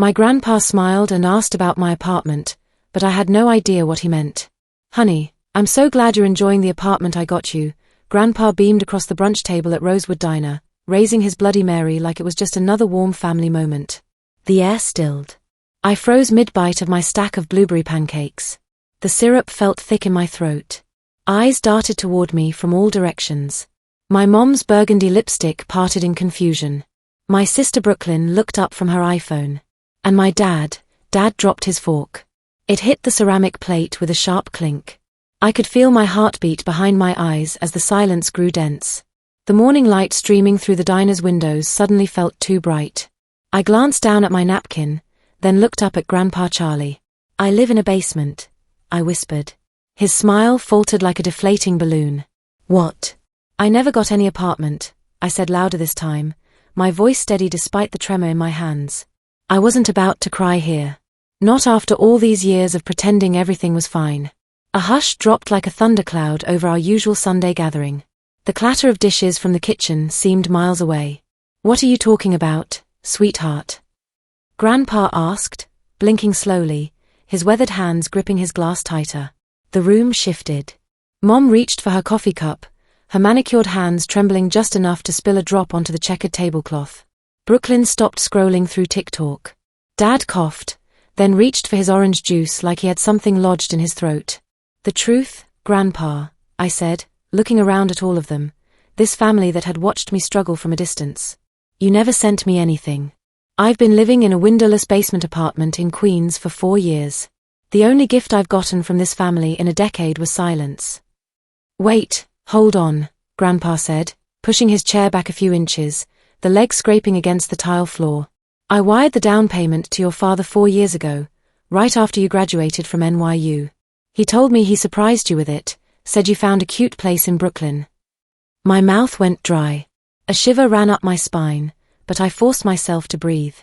My grandpa smiled and asked about my apartment, but I had no idea what he meant. Honey, I'm so glad you're enjoying the apartment I got you. Grandpa beamed across the brunch table at Rosewood Diner, raising his Bloody Mary like it was just another warm family moment. The air stilled. I froze mid-bite of my stack of blueberry pancakes. The syrup felt thick in my throat. Eyes darted toward me from all directions. My mom's burgundy lipstick parted in confusion. My sister Brooklyn looked up from her iPhone. And my dad dropped his fork. It hit the ceramic plate with a sharp clink. I could feel my heartbeat behind my eyes as the silence grew dense. The morning light streaming through the diner's windows suddenly felt too bright. I glanced down at my napkin, then looked up at Grandpa Charlie. I live in a basement, I whispered. His smile faltered like a deflating balloon. What? I never got any apartment, I said louder this time, my voice steady despite the tremor in my hands. I wasn't about to cry here. Not after all these years of pretending everything was fine. A hush dropped like a thundercloud over our usual Sunday gathering. The clatter of dishes from the kitchen seemed miles away. What are you talking about, sweetheart? Grandpa asked, blinking slowly, his weathered hands gripping his glass tighter. The room shifted. Mom reached for her coffee cup, her manicured hands trembling just enough to spill a drop onto the checkered tablecloth. Brooklyn stopped scrolling through TikTok. Dad coughed, then reached for his orange juice like he had something lodged in his throat. The truth, Grandpa, I said, looking around at all of them, this family that had watched me struggle from a distance. You never sent me anything. I've been living in a windowless basement apartment in Queens for 4 years. The only gift I've gotten from this family in a decade was silence. Wait, hold on, Grandpa said, pushing his chair back a few inches, the leg scraping against the tile floor. I wired the down payment to your father 4 years ago, right after you graduated from NYU. He told me he surprised you with it, said you found a cute place in Brooklyn. My mouth went dry. A shiver ran up my spine, but I forced myself to breathe.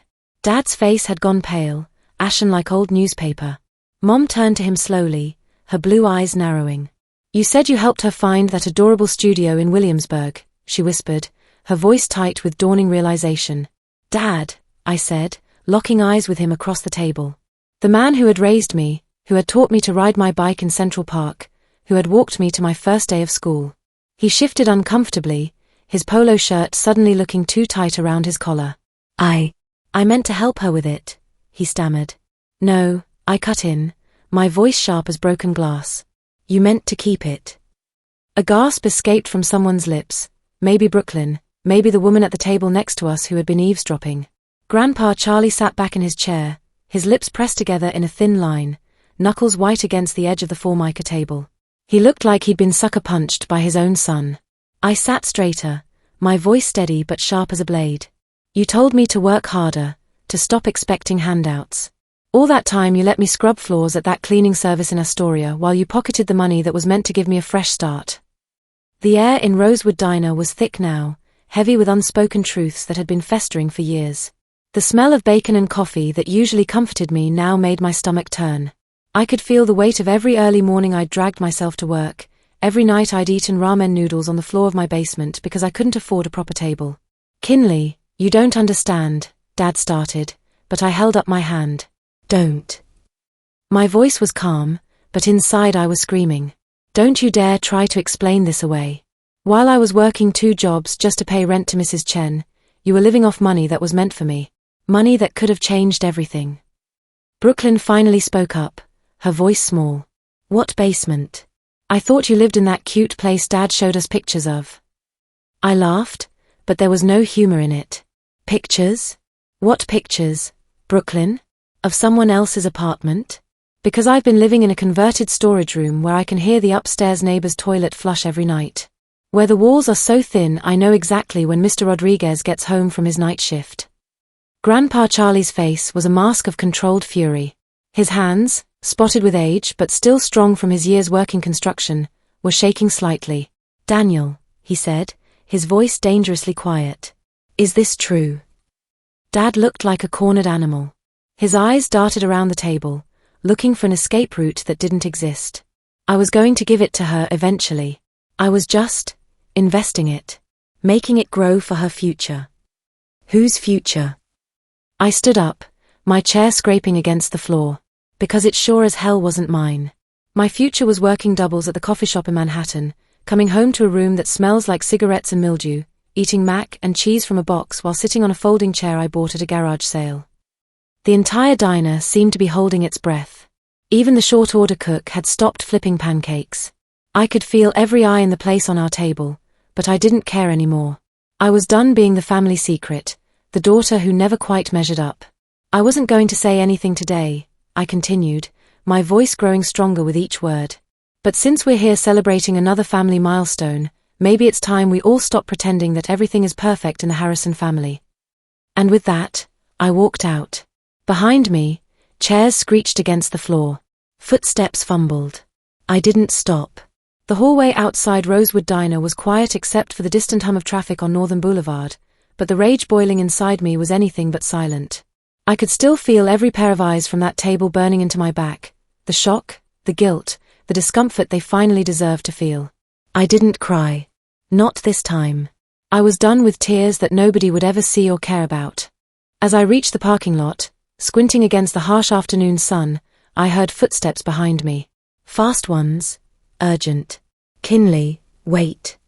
Dad's face had gone pale, ashen like old newspaper. Mom turned to him slowly, her blue eyes narrowing. You said you helped her find that adorable studio in Williamsburg, she whispered, her voice tight with dawning realization. Dad, I said, locking eyes with him across the table. The man who had raised me, who had taught me to ride my bike in Central Park, who had walked me to my first day of school. He shifted uncomfortably, his polo shirt suddenly looking too tight around his collar. I meant to help her with it, he stammered. No, I cut in, my voice sharp as broken glass. You meant to keep it. A gasp escaped from someone's lips, maybe Brooklyn, maybe the woman at the table next to us who had been eavesdropping. Grandpa Charlie sat back in his chair, his lips pressed together in a thin line, knuckles white against the edge of the formica table. He looked like he'd been sucker-punched by his own son. I sat straighter, my voice steady but sharp as a blade. You told me to work harder, to stop expecting handouts. All that time you let me scrub floors at that cleaning service in Astoria while you pocketed the money that was meant to give me a fresh start. The air in Rosewood Diner was thick now, heavy with unspoken truths that had been festering for years. The smell of bacon and coffee that usually comforted me now made my stomach turn. I could feel the weight of every early morning I'd dragged myself to work, every night I'd eaten ramen noodles on the floor of my basement because I couldn't afford a proper table. Kinley, you don't understand, Dad started, but I held up my hand. Don't. My voice was calm, but inside I was screaming. Don't you dare try to explain this away. While I was working 2 jobs just to pay rent to Mrs. Chen, you were living off money that was meant for me. Money that could have changed everything. Brooklyn finally spoke up, her voice small. What basement? I thought you lived in that cute place Dad showed us pictures of. I laughed, but there was no humor in it. Pictures? What pictures, Brooklyn? Of someone else's apartment? Because I've been living in a converted storage room where I can hear the upstairs neighbor's toilet flush every night. Where the walls are so thin I know exactly when Mr. Rodriguez gets home from his night shift. Grandpa Charlie's face was a mask of controlled fury. His hands, spotted with age but still strong from his years working construction, were shaking slightly. Daniel, he said, his voice dangerously quiet. Is this true? Dad looked like a cornered animal. His eyes darted around the table, looking for an escape route that didn't exist. I was going to give it to her eventually. I was just investing it, making it grow for her future. Whose future? I stood up, My chair scraping against the floor. Because it sure as hell wasn't mine. My future was working doubles at the coffee shop in Manhattan, coming home to a room that smells like cigarettes and mildew, eating mac and cheese from a box while sitting on a folding chair I bought at a garage sale. The entire diner seemed to be holding its breath. Even the short order cook had stopped flipping pancakes. I could feel every eye in the place on our table, but I didn't care anymore. I was done being the family secret, the daughter who never quite measured up. I wasn't going to say anything today, I continued, my voice growing stronger with each word. But since we're here celebrating another family milestone, maybe it's time we all stop pretending that everything is perfect in the Harrison family. And with that, I walked out. Behind me, chairs screeched against the floor. Footsteps fumbled. I didn't stop. The hallway outside Rosewood Diner was quiet except for the distant hum of traffic on Northern Boulevard, but the rage boiling inside me was anything but silent. I could still feel every pair of eyes from that table burning into my back, the shock, the guilt, the discomfort they finally deserved to feel. I didn't cry. Not this time. I was done with tears that nobody would ever see or care about. As I reached the parking lot, squinting against the harsh afternoon sun, I heard footsteps behind me. Fast ones, urgent. Kinley, wait.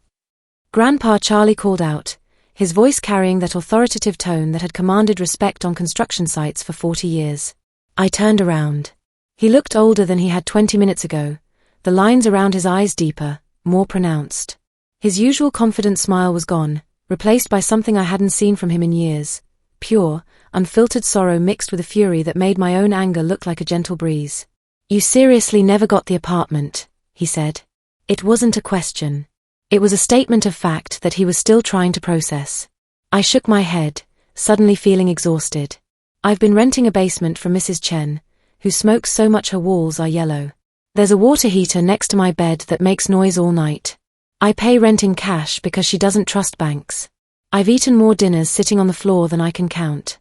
Grandpa Charlie called out, his voice carrying that authoritative tone that had commanded respect on construction sites for 40 years. I turned around. He looked older than he had 20 minutes ago, the lines around his eyes deeper, more pronounced. His usual confident smile was gone, replaced by something I hadn't seen from him in years, pure, unfiltered sorrow mixed with a fury that made my own anger look like a gentle breeze. You seriously never got the apartment, he said. It wasn't a question. It was a statement of fact that he was still trying to process. I shook my head, suddenly feeling exhausted. I've been renting a basement from Mrs. Chen, who smokes so much her walls are yellow. There's a water heater next to my bed that makes noise all night. I pay rent in cash because she doesn't trust banks. I've eaten more dinners sitting on the floor than I can count.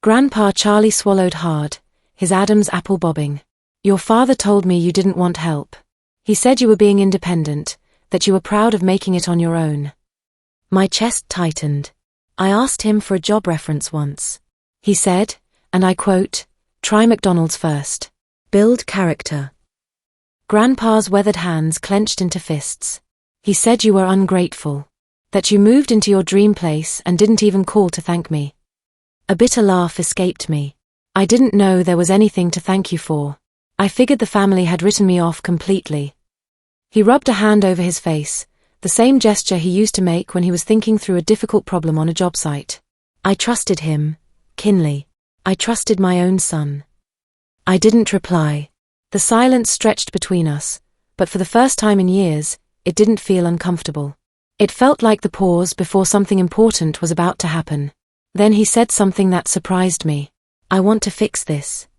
Grandpa Charlie swallowed hard, his Adam's apple bobbing. Your father told me you didn't want help. He said you were being independent, that you were proud of making it on your own. My chest tightened. I asked him for a job reference once. He said, and I quote, "Try McDonald's first. Build character." Grandpa's weathered hands clenched into fists. He said you were ungrateful. That you moved into your dream place and didn't even call to thank me. A bitter laugh escaped me. I didn't know there was anything to thank you for. I figured the family had written me off completely. He rubbed a hand over his face, the same gesture he used to make when he was thinking through a difficult problem on a job site. I trusted him, Kinley. I trusted my own son. I didn't reply. The silence stretched between us, but for the first time in years, it didn't feel uncomfortable. It felt like the pause before something important was about to happen. Then he said something that surprised me. I want to fix this.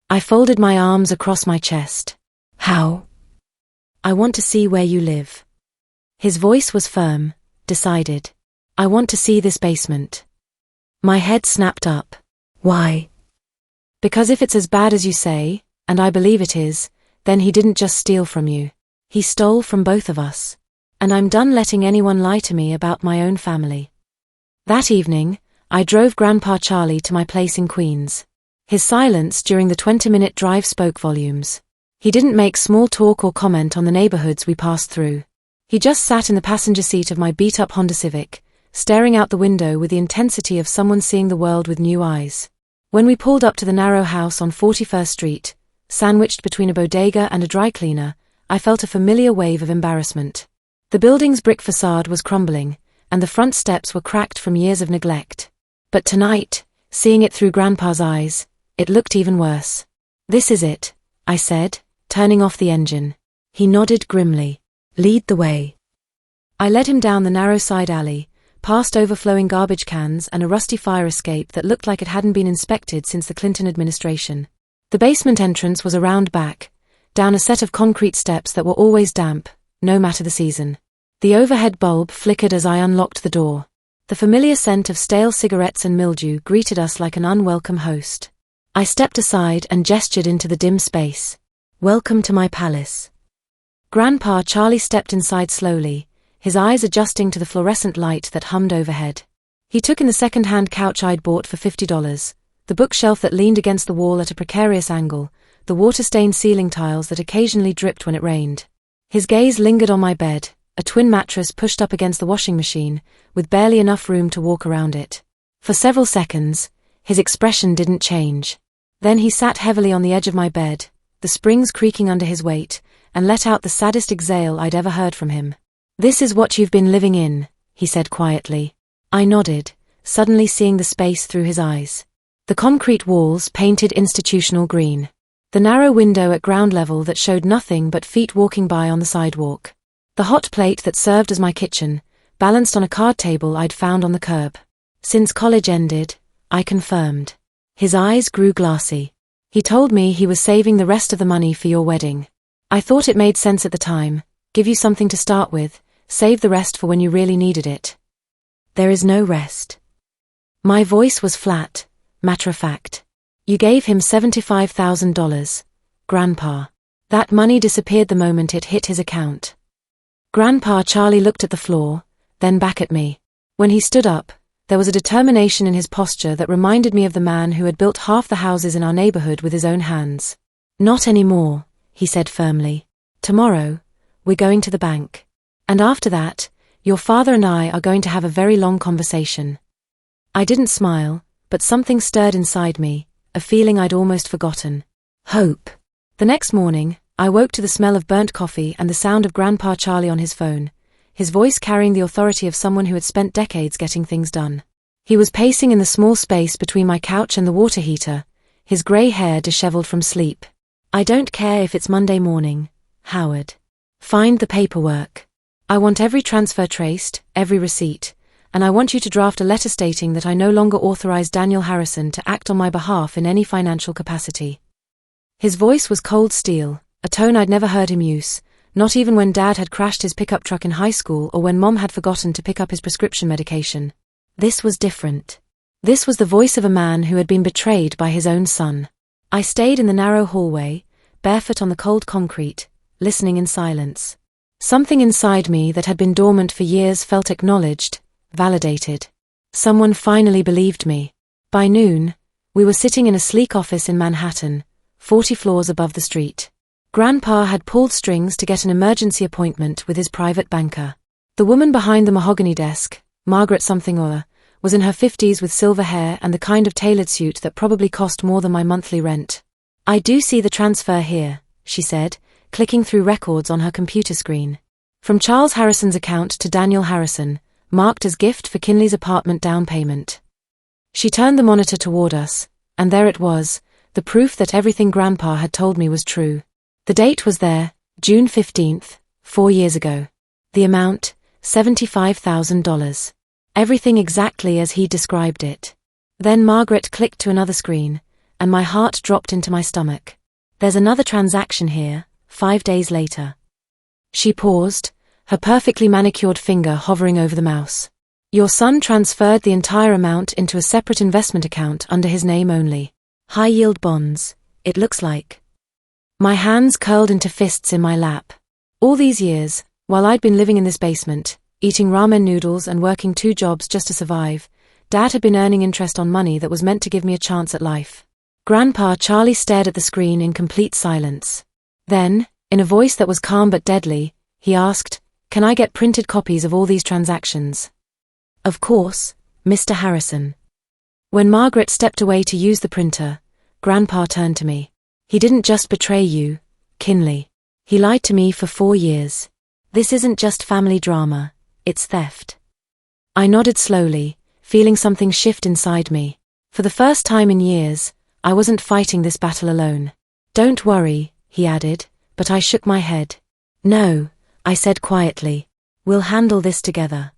I folded my arms across my chest. How? I want to see where you live. His voice was firm, decided. I want to see this basement. My head snapped up. Why? Because if it's as bad as you say, and I believe it is, then he didn't just steal from you. He stole from both of us. And I'm done letting anyone lie to me about my own family. That evening, I drove Grandpa Charlie to my place in Queens. His silence during the 20-minute drive spoke volumes. He didn't make small talk or comment on the neighborhoods we passed through. He just sat in the passenger seat of my beat-up Honda Civic, staring out the window with the intensity of someone seeing the world with new eyes. When we pulled up to the narrow house on 41st Street, sandwiched between a bodega and a dry cleaner, I felt a familiar wave of embarrassment. The building's brick facade was crumbling, and the front steps were cracked from years of neglect. But tonight, seeing it through Grandpa's eyes, it looked even worse. This is it, I said, turning off the engine. He nodded grimly. Lead the way. I led him down the narrow side alley, past overflowing garbage cans and a rusty fire escape that looked like it hadn't been inspected since the Clinton administration. The basement entrance was around back, down a set of concrete steps that were always damp, no matter the season. The overhead bulb flickered as I unlocked the door. The familiar scent of stale cigarettes and mildew greeted us like an unwelcome host. I stepped aside and gestured into the dim space. Welcome to my palace. Grandpa Charlie stepped inside slowly, his eyes adjusting to the fluorescent light that hummed overhead. He took in the second-hand couch I'd bought for $50, the bookshelf that leaned against the wall at a precarious angle, the water-stained ceiling tiles that occasionally dripped when it rained. His gaze lingered on my bed, a twin mattress pushed up against the washing machine, with barely enough room to walk around it. For several seconds, his expression didn't change. Then he sat heavily on the edge of my bed, the springs creaking under his weight, and let out the saddest exhale I'd ever heard from him. "This is what you've been living in," he said quietly. I nodded, suddenly seeing the space through his eyes. The concrete walls painted institutional green. The narrow window at ground level that showed nothing but feet walking by on the sidewalk. The hot plate that served as my kitchen, balanced on a card table I'd found on the curb. "Since college ended," I confirmed. His eyes grew glassy. "He told me he was saving the rest of the money for your wedding. I thought it made sense at the time, give you something to start with, save the rest for when you really needed it." "There is no rest." My voice was flat, matter-of-fact. "You gave him $75,000, Grandpa." That money disappeared the moment it hit his account. Grandpa Charlie looked at the floor, then back at me. When he stood up, there was a determination in his posture that reminded me of the man who had built half the houses in our neighborhood with his own hands. "Not anymore," he said firmly. "Tomorrow, we're going to the bank. And after that, your father and I are going to have a very long conversation." I didn't smile, but something stirred inside me, a feeling I'd almost forgotten. Hope. The next morning, I woke to the smell of burnt coffee and the sound of Grandpa Charlie on his phone, his voice carrying the authority of someone who had spent decades getting things done. He was pacing in the small space between my couch and the water heater, his gray hair disheveled from sleep. "I don't care if it's Monday morning, Howard. Find the paperwork. I want every transfer traced, every receipt, and I want you to draft a letter stating that I no longer authorize Daniel Harrison to act on my behalf in any financial capacity." His voice was cold steel, a tone I'd never heard him use, not even when Dad had crashed his pickup truck in high school or when Mom had forgotten to pick up his prescription medication. This was different. This was the voice of a man who had been betrayed by his own son. I stayed in the narrow hallway, barefoot on the cold concrete, listening in silence. Something inside me that had been dormant for years felt acknowledged, validated. Someone finally believed me. By noon, we were sitting in a sleek office in Manhattan, 40 floors above the street. Grandpa had pulled strings to get an emergency appointment with his private banker. The woman behind the mahogany desk, Margaret something or other, was in her 50s with silver hair and the kind of tailored suit that probably cost more than my monthly rent. "I do see the transfer here," she said, clicking through records on her computer screen. "From Charles Harrison's account to Daniel Harrison, marked as gift for Kinley's apartment down payment." She turned the monitor toward us, and there it was, the proof that everything Grandpa had told me was true. The date was there, June 15th, 4 years ago. The amount, $75,000. Everything exactly as he described it. Then Margaret clicked to another screen, and my heart dropped into my stomach. "There's another transaction here, 5 days later." She paused, her perfectly manicured finger hovering over the mouse. "Your son transferred the entire amount into a separate investment account under his name only. High-yield bonds, it looks like." My hands curled into fists in my lap. All these years, while I'd been living in this basement, eating ramen noodles and working 2 jobs just to survive, Dad had been earning interest on money that was meant to give me a chance at life. Grandpa Charlie stared at the screen in complete silence. Then, in a voice that was calm but deadly, he asked, "Can I get printed copies of all these transactions?" "Of course, Mr. Harrison." When Margaret stepped away to use the printer, Grandpa turned to me. "He didn't just betray you, Kinley. He lied to me for 4 years. This isn't just family drama, it's theft." I nodded slowly, feeling something shift inside me. For the first time in years, I wasn't fighting this battle alone. "Don't worry," he added, but I shook my head. "No," I said quietly. "We'll handle this together."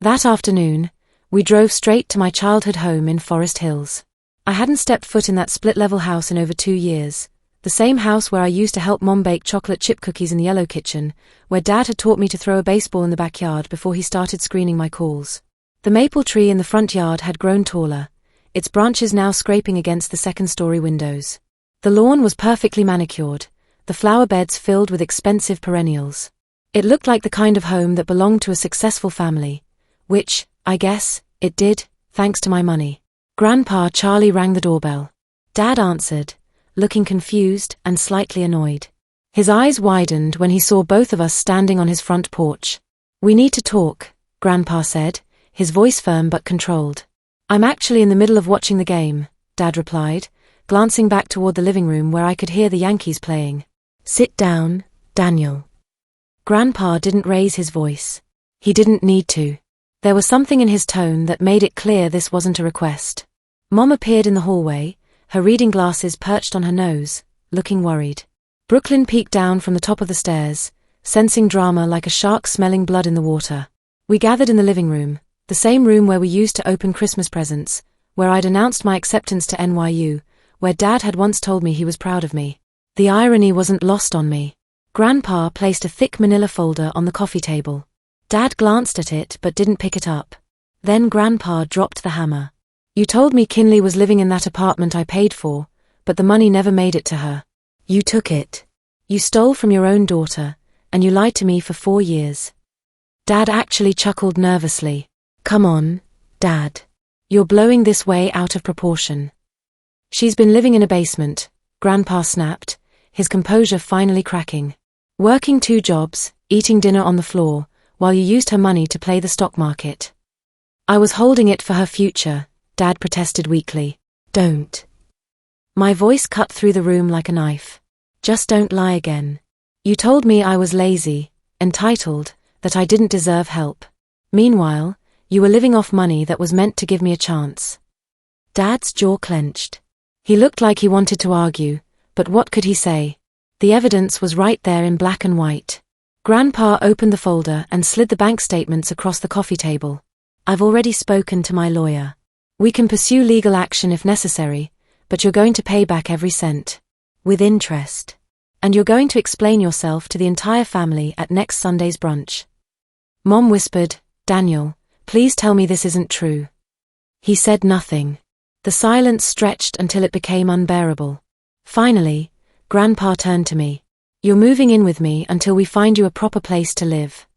That afternoon, we drove straight to my childhood home in Forest Hills. I hadn't stepped foot in that split-level house in over 2 years, the same house where I used to help Mom bake chocolate chip cookies in the yellow kitchen, where Dad had taught me to throw a baseball in the backyard before he started screening my calls. The maple tree in the front yard had grown taller, its branches now scraping against the second-story windows. The lawn was perfectly manicured, the flower beds filled with expensive perennials. It looked like the kind of home that belonged to a successful family, which, I guess, it did, thanks to my money. Grandpa Charlie rang the doorbell. Dad answered, looking confused and slightly annoyed. His eyes widened when he saw both of us standing on his front porch. "We need to talk," Grandpa said, his voice firm but controlled. "I'm actually in the middle of watching the game," Dad replied, glancing back toward the living room where I could hear the Yankees playing. "Sit down, Daniel." Grandpa didn't raise his voice. He didn't need to. There was something in his tone that made it clear this wasn't a request. Mom appeared in the hallway, her reading glasses perched on her nose, looking worried. Brooklyn peeked down from the top of the stairs, sensing drama like a shark smelling blood in the water. We gathered in the living room, the same room where we used to open Christmas presents, where I'd announced my acceptance to NYU, where Dad had once told me he was proud of me. The irony wasn't lost on me. Grandpa placed a thick manila folder on the coffee table. Dad glanced at it but didn't pick it up. Then Grandpa dropped the hammer. "You told me Kinley was living in that apartment I paid for, but the money never made it to her. You took it. You stole from your own daughter, and you lied to me for 4 years." Dad actually chuckled nervously. "Come on, Dad. You're blowing this way out of proportion." "She's been living in a basement," Grandpa snapped, his composure finally cracking. "Working 2 jobs, eating dinner on the floor, while you used her money to play the stock market." "I was holding it for her future," Dad protested weakly. "Don't." My voice cut through the room like a knife. "Just don't lie again. You told me I was lazy, entitled, that I didn't deserve help. Meanwhile, you were living off money that was meant to give me a chance." Dad's jaw clenched. He looked like he wanted to argue, but what could he say? The evidence was right there in black and white. Grandpa opened the folder and slid the bank statements across the coffee table. "I've already spoken to my lawyer. We can pursue legal action if necessary, but you're going to pay back every cent. With interest. And you're going to explain yourself to the entire family at next Sunday's brunch." Mom whispered, "Daniel, please tell me this isn't true." He said nothing. The silence stretched until it became unbearable. Finally, Grandpa turned to me. "You're moving in with me until we find you a proper place to live."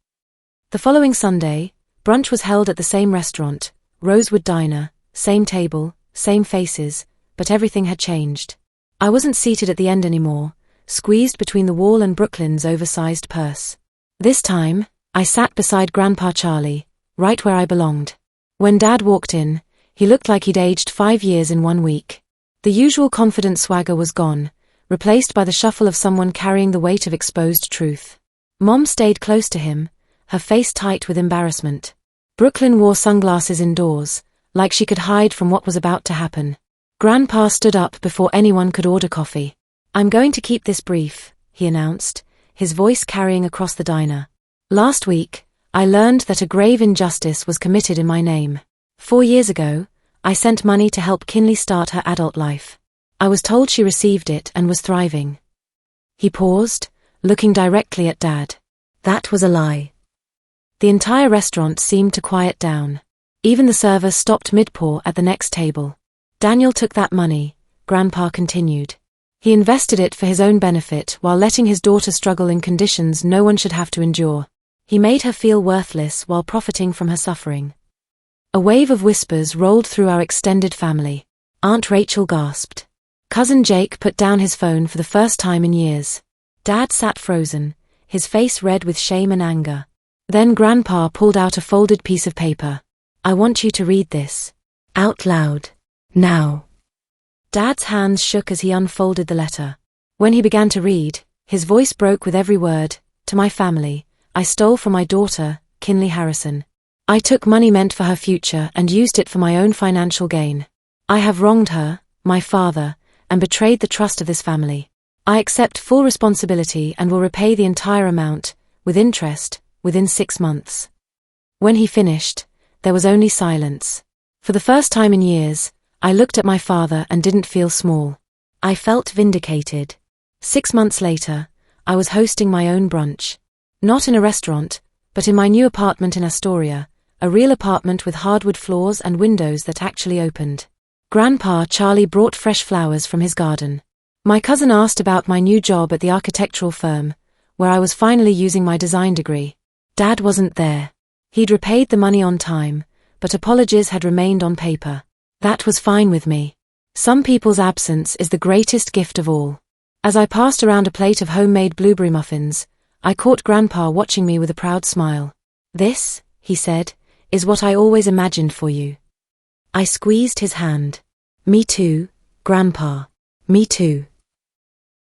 The following Sunday, brunch was held at the same restaurant, Rosewood Diner, same table, same faces, but everything had changed. I wasn't seated at the end anymore, squeezed between the wall and Brooklyn's oversized purse. This time, I sat beside Grandpa Charlie, right where I belonged. When Dad walked in, he looked like he'd aged 5 years in 1 week. The usual confident swagger was gone, replaced by the shuffle of someone carrying the weight of exposed truth. Mom stayed close to him, her face tight with embarrassment. Brooklyn wore sunglasses indoors, like she could hide from what was about to happen. Grandpa stood up before anyone could order coffee. "I'm going to keep this brief," he announced, his voice carrying across the diner. "Last week, I learned that a grave injustice was committed in my name. 4 years ago, I sent money to help Kinley start her adult life. I was told she received it and was thriving." He paused, looking directly at Dad. "That was a lie." The entire restaurant seemed to quiet down. Even the server stopped mid-pour at the next table. "Daniel took that money," Grandpa continued. "He invested it for his own benefit while letting his daughter struggle in conditions no one should have to endure. He made her feel worthless while profiting from her suffering." A wave of whispers rolled through our extended family. Aunt Rachel gasped. Cousin Jake put down his phone for the first time in years. Dad sat frozen, his face red with shame and anger. Then Grandpa pulled out a folded piece of paper. "I want you to read this. Out loud. Now." Dad's hands shook as he unfolded the letter. When he began to read, his voice broke with every word. "To my family, I stole from my daughter, Kinley Harrison. I took money meant for her future and used it for my own financial gain. I have wronged her, my father, and betrayed the trust of this family. I accept full responsibility and will repay the entire amount, with interest, within 6 months." When he finished, there was only silence. For the first time in years, I looked at my father and didn't feel small. I felt vindicated. 6 months later, I was hosting my own brunch. Not in a restaurant, but in my new apartment in Astoria, a real apartment with hardwood floors and windows that actually opened. Grandpa Charlie brought fresh flowers from his garden. My cousin asked about my new job at the architectural firm, where I was finally using my design degree. Dad wasn't there. He'd repaid the money on time, but apologies had remained on paper. That was fine with me. Some people's absence is the greatest gift of all. As I passed around a plate of homemade blueberry muffins, I caught Grandpa watching me with a proud smile. "This," he said, "is what I always imagined for you." I squeezed his hand. "Me too, Grandpa. Me too."